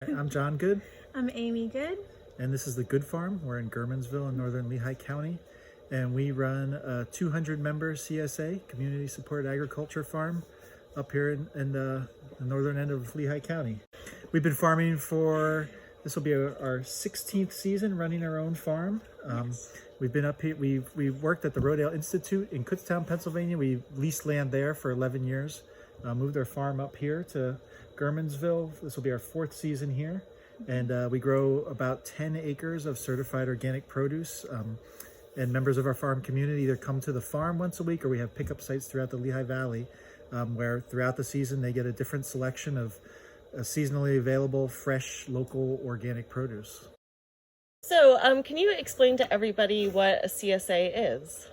I'm John Good, I'm Aimee Good. and this is the Good Farm. We're in Gurmansville in northern Lehigh County, and we run a 200-member CSA, Community Supported Agriculture Farm, up here in the northern end of Lehigh County. We've been farming this will be our 16th season running our own farm. We've been up here, we've worked at the Rodale Institute in Kutztown, Pennsylvania. We leased land there for 11 years. Moved our farm up here to Gurmansville. This will be our 4th season here. And we grow about 10 acres of certified organic produce. And members of our farm community either come to the farm once a week, or we have pickup sites throughout the Lehigh Valley, where throughout the season they get a different selection of seasonally available, fresh, local organic produce. So, can you explain to everybody what a CSA is?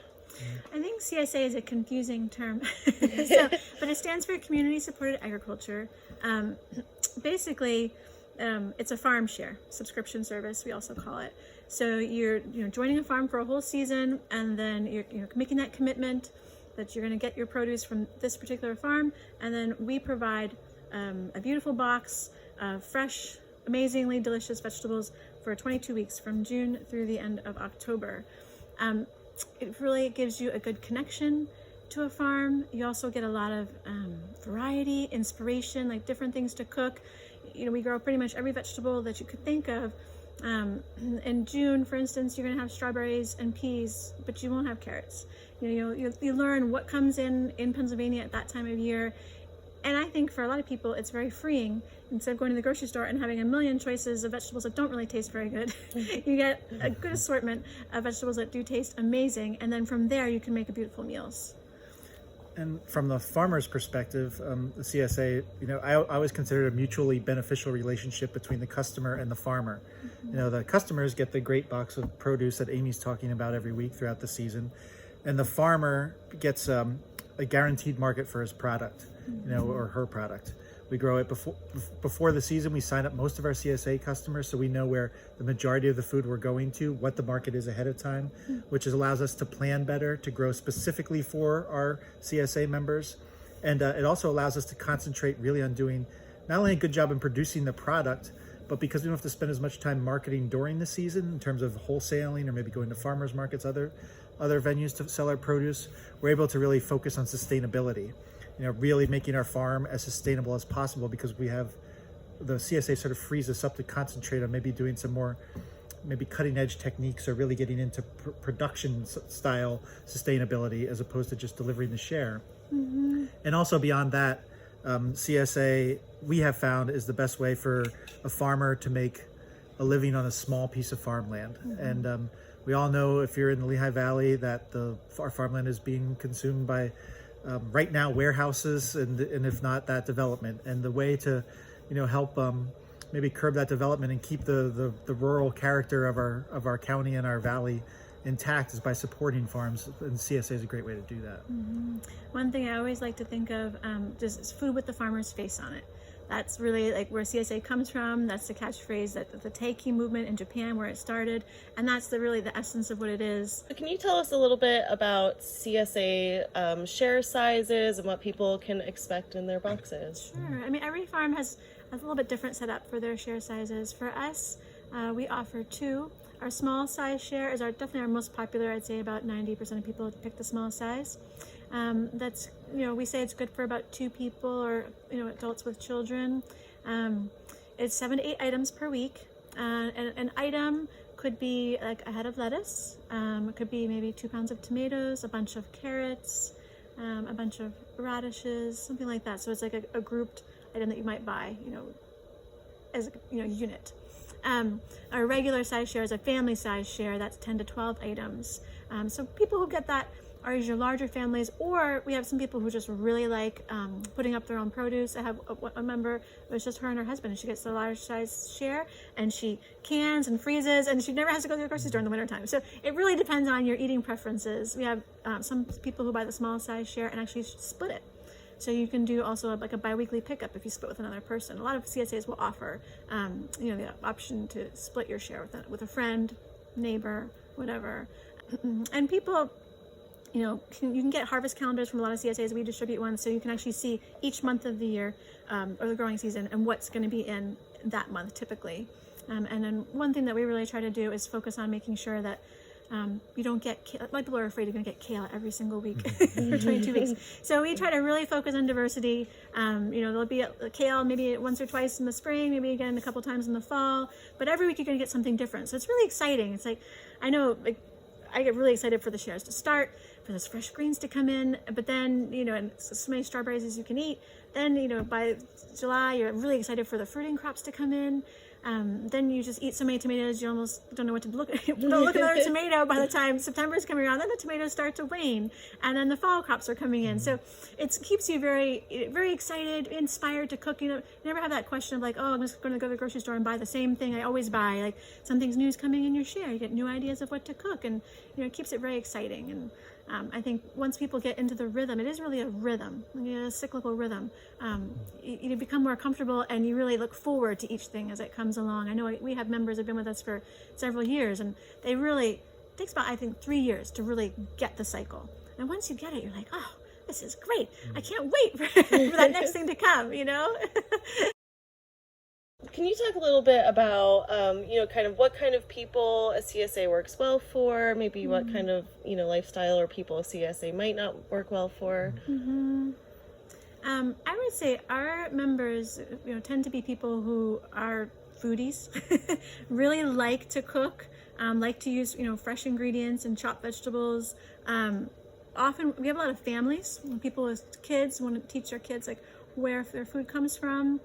I think CSA is a confusing term, but it stands for Community Supported Agriculture. Basically, it's a farm share subscription service, we also call it. So you're joining a farm for a whole season, and then you're making that commitment that you're going to get your produce from this particular farm, and then we provide a beautiful box of fresh, amazingly delicious vegetables for 22 weeks from June through the end of October. It really gives you a good connection to a farm. You also get a lot of variety, inspiration, like different things to cook. We grow pretty much every vegetable that you could think of. In June, for instance, you're going to have strawberries and peas, but you won't have carrots. You learn what comes in Pennsylvania at that time of year. And I think for a lot of people, it's very freeing. Instead of going to the grocery store and having a million choices of vegetables that don't really taste very good, you get a good assortment of vegetables that do taste amazing. And then from there, you can make beautiful meals. And from the farmer's perspective, the CSA, I always consider it a mutually beneficial relationship between the customer and the farmer. Mm-hmm. The customers get the great box of produce that Amy's talking about every week throughout the season, and the farmer gets a guaranteed market for his product, or her product. We grow it before the season. We sign up most of our CSA customers, so we know where the majority of the food we're going to, what the market is ahead of time, which allows us to plan better, to grow specifically for our CSA members. And it also allows us to concentrate really on doing not only a good job in producing the product, but because we don't have to spend as much time marketing during the season in terms of wholesaling or maybe going to farmers markets, other venues to sell our produce, we're able to really focus on sustainability. Really making our farm as sustainable as possible, because we have the CSA sort of frees us up to concentrate on maybe doing some more cutting edge techniques, or really getting into production style sustainability as opposed to just delivering the share. Mm-hmm. And also beyond that, CSA, we have found, is the best way for a farmer to make a living on a small piece of farmland. Mm-hmm. And we all know, if you're in the Lehigh Valley, that our farmland is being consumed by right now warehouses, and if not, that development. And the way to help maybe curb that development and keep the rural character of our county and our valley intact is by supporting farms, and CSA is a great way to do that. Mm-hmm. One thing I always like to think of is food with the farmer's face on it. That's really like where CSA comes from. That's the catchphrase, that the Taiki movement in Japan, where it started, and that's really the essence of what it is. Can you tell us a little bit about CSA share sizes and what people can expect in their boxes? Sure. Every farm has a little bit different setup for their share sizes. For us, we offer 2. Our small size share is definitely our most popular. I'd say about 90% of people pick the small size. That's, we say it's good for about 2 people, or, adults with children. It's 7 to 8 items per week. And an item could be like a head of lettuce. It could be maybe 2 pounds of tomatoes, a bunch of carrots, a bunch of radishes, something like that. So it's like a grouped item that you might buy, as a unit. Our regular size share is a family size share. That's 10 to 12 items. So people who get that are usually larger families, or we have some people who just really like putting up their own produce. I have a member, it was just her and her husband, and she gets the large size share, and she cans and freezes, and she never has to go to the grocery store in the wintertime. So it really depends on your eating preferences. We have some people who buy the small size share and actually split it. So you can do also like a bi-weekly pickup if you split with another person. A lot of CSAs will offer, the option to split your share with a friend, neighbor, whatever. And people, you can get harvest calendars from a lot of CSAs. We distribute one, so you can actually see each month of the year or the growing season and what's going to be in that month typically. And then one thing that we really try to do is focus on making sure that you don't get, like people are afraid you're going to get kale every single week for 22 weeks. So we try to really focus on diversity. There'll be a kale maybe once or twice in the spring, maybe again a couple times in the fall, but every week you're going to get something different. So it's really exciting. It's like, I know, like, I get really excited for the shares to start, for those fresh greens to come in, but then, and so many strawberries as you can eat. Then, by July, you're really excited for the fruiting crops to come in. Then you just eat so many tomatoes, you almost don't know what to look at. Don't look at another tomato by the time September's coming around. Then the tomatoes start to wane, and then the fall crops are coming in. So it keeps you very, very excited, inspired to cook. You never have that question of like, oh, I'm just going to go to the grocery store and buy the same thing I always buy. Like something's new's coming in your share. You get new ideas of what to cook, and it keeps it very exciting. And I think once people get into the rhythm, it is really a rhythm, a cyclical rhythm. You become more comfortable, and you really look forward to each thing as it comes along. I know we have members who've been with us for several years, and it takes about, I think, 3 years to really get the cycle. And once you get it, you're like, oh, this is great. I can't wait for that next thing to come, Can you talk a little bit about, kind of what kind of people a CSA works well for, maybe what kind of, lifestyle or people a CSA might not work well for? I would say our members, tend to be people who are foodies, really like to cook, like to use, fresh ingredients and chopped vegetables. Often we have a lot of families, people with kids want to teach their kids like where their food comes from.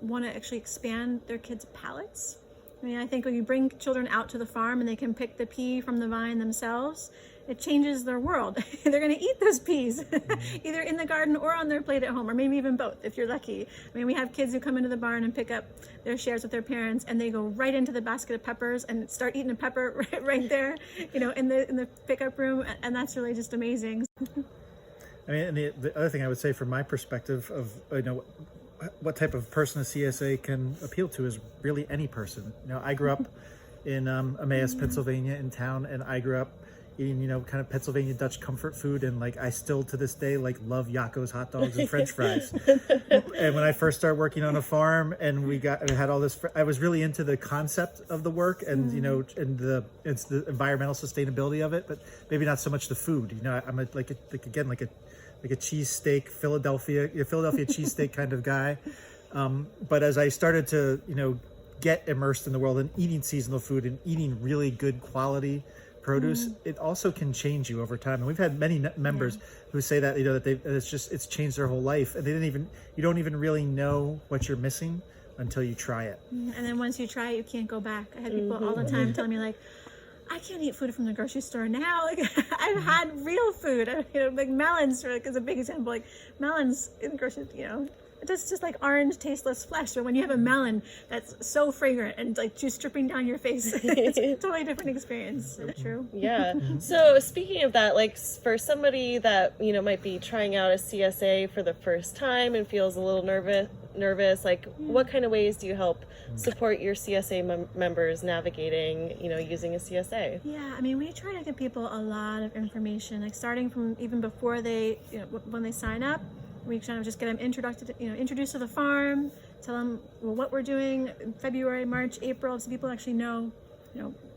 Want to actually expand their kids' palates. I think when you bring children out to the farm and they can pick the pea from the vine themselves, it changes their world. They're going to eat those peas, either in the garden or on their plate at home, or maybe even both if you're lucky. We have kids who come into the barn and pick up their shares with their parents, and they go right into the basket of peppers and start eating a pepper right there, in the pickup room, and that's really just amazing. And the other thing I would say from my perspective of, what type of person a CSA can appeal to is really any person. I grew up in Aimee, Pennsylvania, in town, and I grew up eating, kind of Pennsylvania Dutch comfort food, and I still to this day love Yakko's hot dogs and French fries. And when I first started working on a farm, and we had all this, I was really into the concept of the work, and and it's the environmental sustainability of it, but maybe not so much the food. I'm a cheesesteak, Philadelphia cheesesteak kind of guy. But as I started to, get immersed in the world and eating seasonal food and eating really good quality produce, it also can change you over time. And we've had many members who say that, that it's changed their whole life. And you don't even really know what you're missing until you try it. And then once you try it, you can't go back. I had people all the time telling me I can't eat food from the grocery store now. I've had real food, like melons, is a big example. Melons in the grocery, it's just like orange, tasteless flesh. But when you have a melon that's so fragrant and juice dripping down your face, it's a totally different experience. Is that true? Yeah. So speaking of that, for somebody that might be trying out a CSA for the first time and feels a little nervous, what kind of ways do you help support your CSA members navigating, using a CSA? Yeah, we try to give people a lot of information, starting from even before they, when they sign up. We kind of just get them introduced to the farm, tell them what we're doing in February, March, April, so people actually know,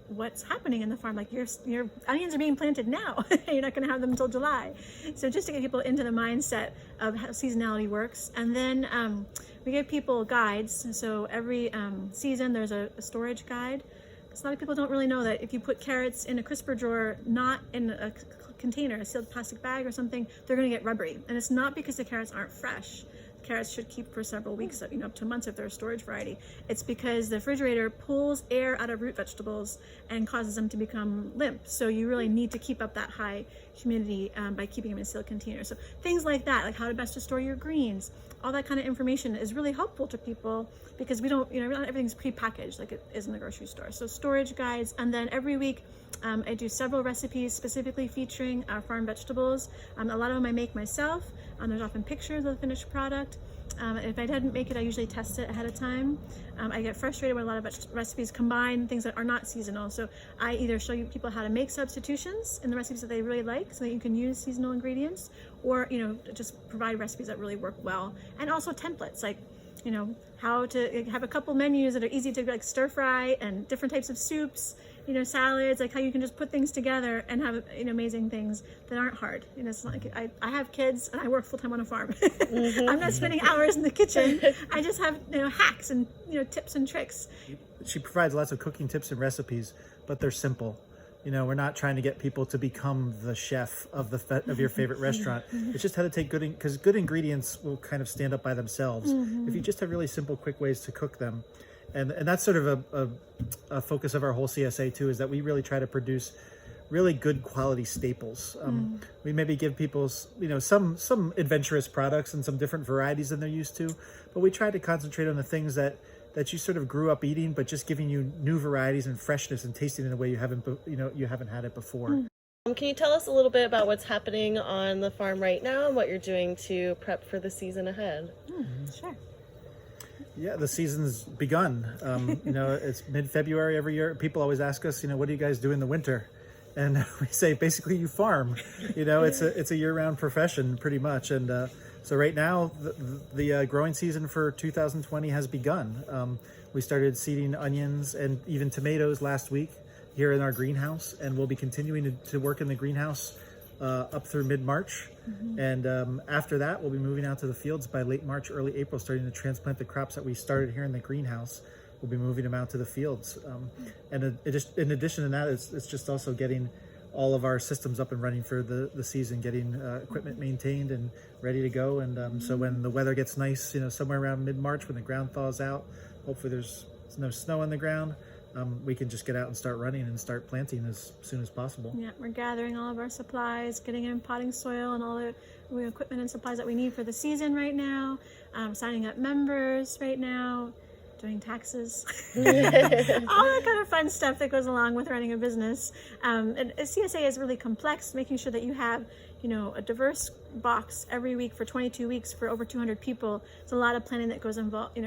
what's happening in the farm. Your onions are being planted now. You're not going to have them until July. So just to get people into the mindset of how seasonality works. And then we give people guides. So every season there's a storage guide. Because a lot of people don't really know that if you put carrots in a crisper drawer, not in a container, a sealed plastic bag or something, they're going to get rubbery. And it's not because the carrots aren't fresh. Carrots should keep for several weeks, up to months if they're a storage variety. It's because the refrigerator pulls air out of root vegetables and causes them to become limp. So you really need to keep up that high humidity by keeping them in sealed containers. So things like that, like how to best to store your greens, all that kind of information is really helpful to people because we don't, not everything's prepackaged like it is in the grocery store. So storage guides, and then every week I do several recipes specifically featuring our farm vegetables. A lot of them I make myself. There's often pictures of the finished product. If I didn't make it, I usually test it ahead of time. I get frustrated when a lot of recipes combine things that are not seasonal. So I either show you people how to make substitutions in the recipes that they really like so that you can use seasonal ingredients, or just provide recipes that really work well. And also templates, how to have a couple menus that are easy to like stir fry and different types of soups, salads, like how you can just put things together and have amazing things that aren't hard. It's like I have kids and I work full time on a farm. I'm not spending hours in the kitchen. I just have hacks and tips and tricks. She provides lots of cooking tips and recipes, but they're simple. We're not trying to get people to become the chef of of your favorite restaurant. It's just how to take because good ingredients will kind of stand up by themselves. If you just have really simple, quick ways to cook them. And that's sort of a focus of our whole CSA too, is that we really try to produce really good quality staples. We maybe give people, some adventurous products and some different varieties than they're used to, but we try to concentrate on the things that you sort of grew up eating, but just giving you new varieties and freshness and tasting in a way you haven't had it before. Can you tell us a little bit about what's happening on the farm right now and what you're doing to prep for the season ahead? Sure. Yeah, the season's begun. It's mid-February every year. People always ask us, what do you guys do in the winter? And we say, basically, you farm. It's a year-round profession, pretty much. And so right now, the growing season for 2020 has begun. We started seeding onions and even tomatoes last week here in our greenhouse, and we'll be continuing to work in the greenhouse up through mid-March. And after that, we'll be moving out to the fields by late March, early April, starting to transplant the crops that we started here in the greenhouse. We'll be moving them out to the fields. And in addition to that, it's just also getting all of our systems up and running for the season, getting equipment maintained and ready to go. And so when the weather gets nice, somewhere around mid-March, when the ground thaws out, hopefully there's no snow on the ground, we can just get out and start running and start planting as soon as possible. Yeah, we're gathering all of our supplies, getting in potting soil and all the equipment and supplies that we need for the season right now, signing up members right now, doing taxes, all that kind of fun stuff that goes along with running a business. And a CSA is really complex, making sure that you have, a diverse box every week for 22 weeks for over 200 people. It's a lot of planning that goes involved,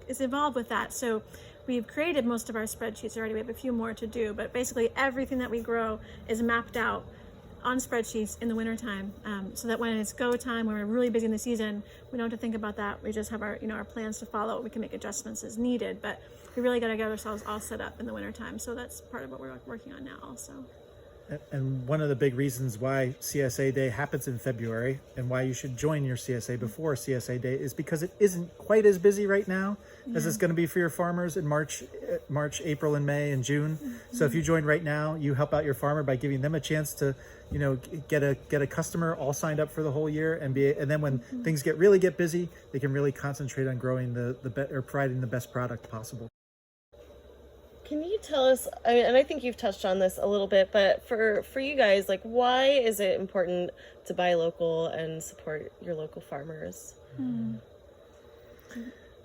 is involved with that. So we've created most of our spreadsheets already. We have a few more to do, but basically everything that we grow is mapped out on spreadsheets in the wintertime, so that when it's go time, when we're really busy in the season, we don't have to think about that. We just have our plans to follow. We can make adjustments as needed, but we really got to get ourselves all set up in the wintertime. So that's part of what we're working on now also. And one of the big reasons why CSA Day happens in February and why you should join your CSA before CSA Day is because it isn't quite as busy right now as it's going to be for your farmers in March, April, and May and June. So if you join right now, you help out your farmer by giving them a chance to, get a customer all signed up for the whole year, and then when things get busy, they can really concentrate on growing providing the best product possible. Can you tell us, and I think you've touched on this a little bit, but for you guys, like, why is it important to buy local and support your local farmers?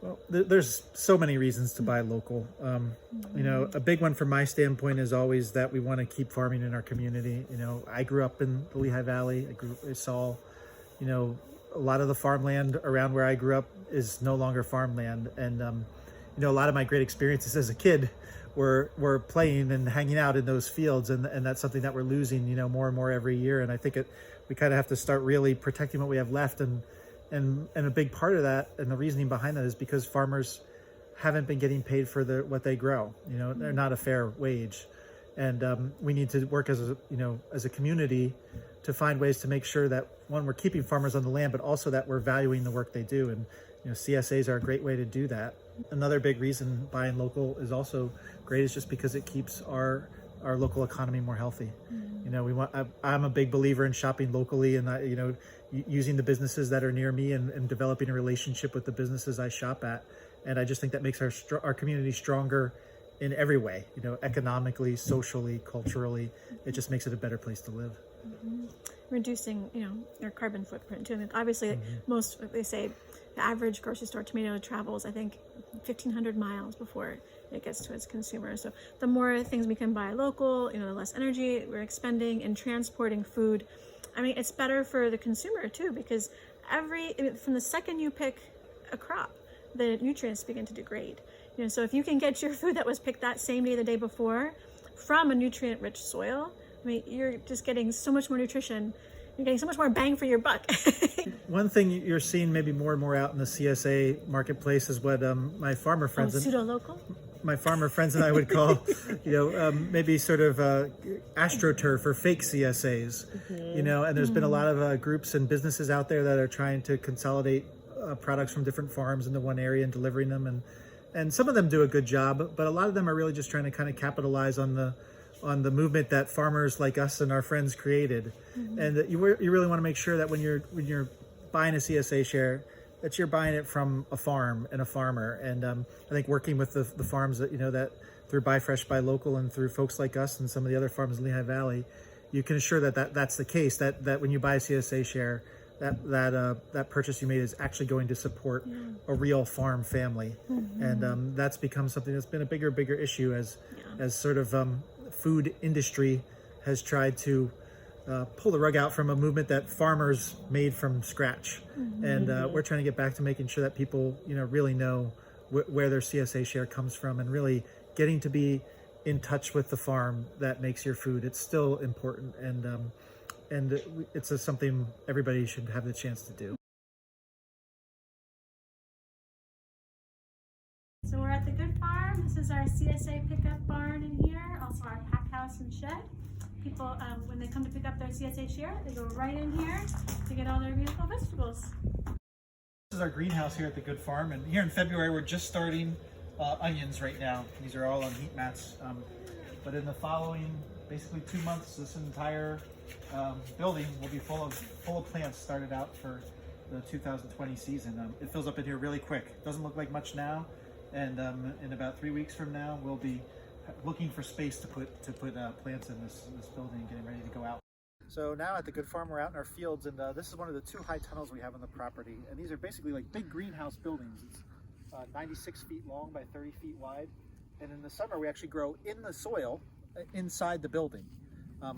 Well, there's so many reasons to buy local. A big one from my standpoint is always that we want to keep farming in our community. I grew up in the Lehigh Valley. I saw, a lot of the farmland around where I grew up is no longer farmland. And, a lot of my great experiences as a kid were playing and hanging out in those fields, and that's something that we're losing, more and more every year. And I think we kind of have to start really protecting what we have left, and a big part of that, and the reasoning behind that, is because farmers haven't been getting paid for what they grow. They're not a fair wage, and we need to work as a community to find ways to make sure that, one, we're keeping farmers on the land, but also that we're valuing the work they do. And CSAs are a great way to do that. Another big reason buying local is also great is just because it keeps our local economy more healthy. I'm a big believer in shopping locally, and using the businesses that are near me and developing a relationship with the businesses I shop at. And I just think that makes our community stronger in every way, economically, socially, culturally. It just makes it a better place to live. Reducing, our carbon footprint too. Obviously, they say the average grocery store tomato travels, I think, 1,500 miles before it gets to its consumer. So the more things we can buy local, the less energy we're expending in transporting food. It's better for the consumer too, because from the second you pick a crop, the nutrients begin to degrade. So if you can get your food that was picked that same day, the day before, from a nutrient-rich soil, you're just getting so much more nutrition, you're getting so much more bang for your buck. One thing you're seeing maybe more and more out in the CSA marketplace is what my farmer friends Pseudo-local? my farmer friends and I would call, maybe sort of astroturf or fake CSAs, and there's been a lot of groups and businesses out there that are trying to consolidate products from different farms into one area and delivering them. And some of them do a good job, but a lot of them are really just trying to kind of capitalize on the movement that farmers like us and our friends created. And you really want to make sure that when you're buying a CSA share, that you're buying it from a farm and a farmer. And I think working with the farms that through Buy Fresh, Buy Local, and through folks like us and some of the other farms in Lehigh Valley, you can assure that's the case, that when you buy a CSA share, that purchase you made is actually going to support a real farm family. And that's become something that's been a bigger issue as sort of food industry has tried to pull the rug out from a movement that farmers made from scratch. And we're trying to get back to making sure that people really know where their CSA share comes from, and really getting to be in touch with the farm that makes your food. It's still important, and it's something everybody should have the chance to do. So we're at the Good Farm. This is our CSA pickup barn in here, also our pack house and shed. People, when they come to pick up their CSA share, they go right in here to get all their beautiful vegetables. This is our greenhouse here at the Good Farm, and here in February we're just starting onions right now. These are all on heat mats, but in the following basically 2 months, this entire building will be full of plants started out for the 2020 season. It fills up in here really quick. Doesn't look like much now, and in about 3 weeks from now we'll be looking for space to put plants in this building and getting ready to go out. So now at the Good Farm, we're out in our fields, and this is one of the 2 high tunnels we have on the property. And these are basically like big greenhouse buildings. It's 96 feet long by 30 feet wide. And in the summer, we actually grow in the soil inside the building.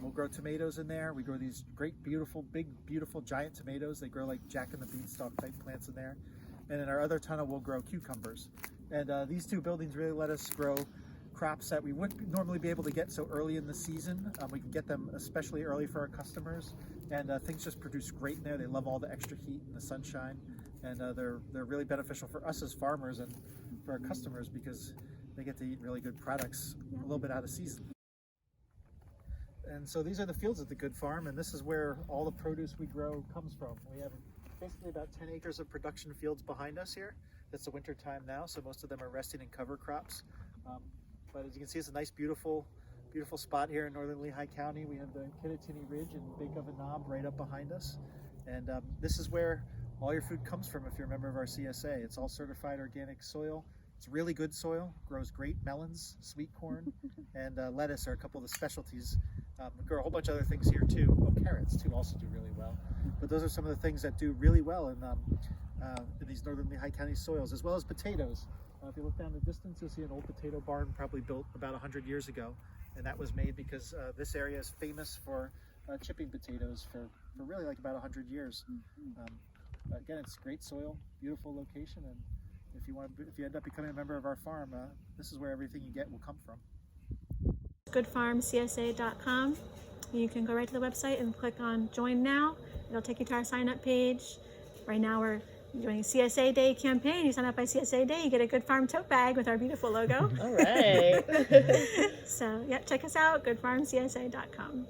We'll grow tomatoes in there. We grow these great, beautiful, big, beautiful, giant tomatoes. They grow like Jack and the Beanstalk type plants in there. And in our other tunnel, we'll grow cucumbers. And these 2 buildings really let us grow crops that we wouldn't normally be able to get so early in the season. We can get them especially early for our customers, and things just produce great in there. They love all the extra heat and the sunshine, and they're really beneficial for us as farmers and for our customers because they get to eat really good products a little bit out of season. And so these are the fields at the Good Farm, and this is where all the produce we grow comes from. We have basically about 10 acres of production fields behind us here. It's the winter time now, so most of them are resting in cover crops. But as you can see, it's a nice, beautiful spot here in northern Lehigh County. We have the Kittatinny Ridge and Bake Oven Knob right up behind us. And this is where all your food comes from if you're a member of our CSA. It's all certified organic soil. It's really good soil, grows great melons, sweet corn, and lettuce are a couple of the specialties. We grow a whole bunch of other things here too. Oh, carrots too also do really well. But those are some of the things that do really well in these northern Lehigh County soils, as well as potatoes. If you look down the distance, you'll see an old potato barn probably built about 100 years ago. And that was made because this area is famous for chipping potatoes for really like about 100 years. Again, it's great soil, beautiful location, and if you end up becoming a member of our farm, this is where everything you get will come from. goodfarmcsa.com. You can go right to the website and click on Join Now. It'll take you to our sign-up page. Right now we're doing a CSA Day campaign. You sign up by CSA Day, you get a Good Farm tote bag with our beautiful logo. All right. So, yeah, check us out, goodfarmcsa.com.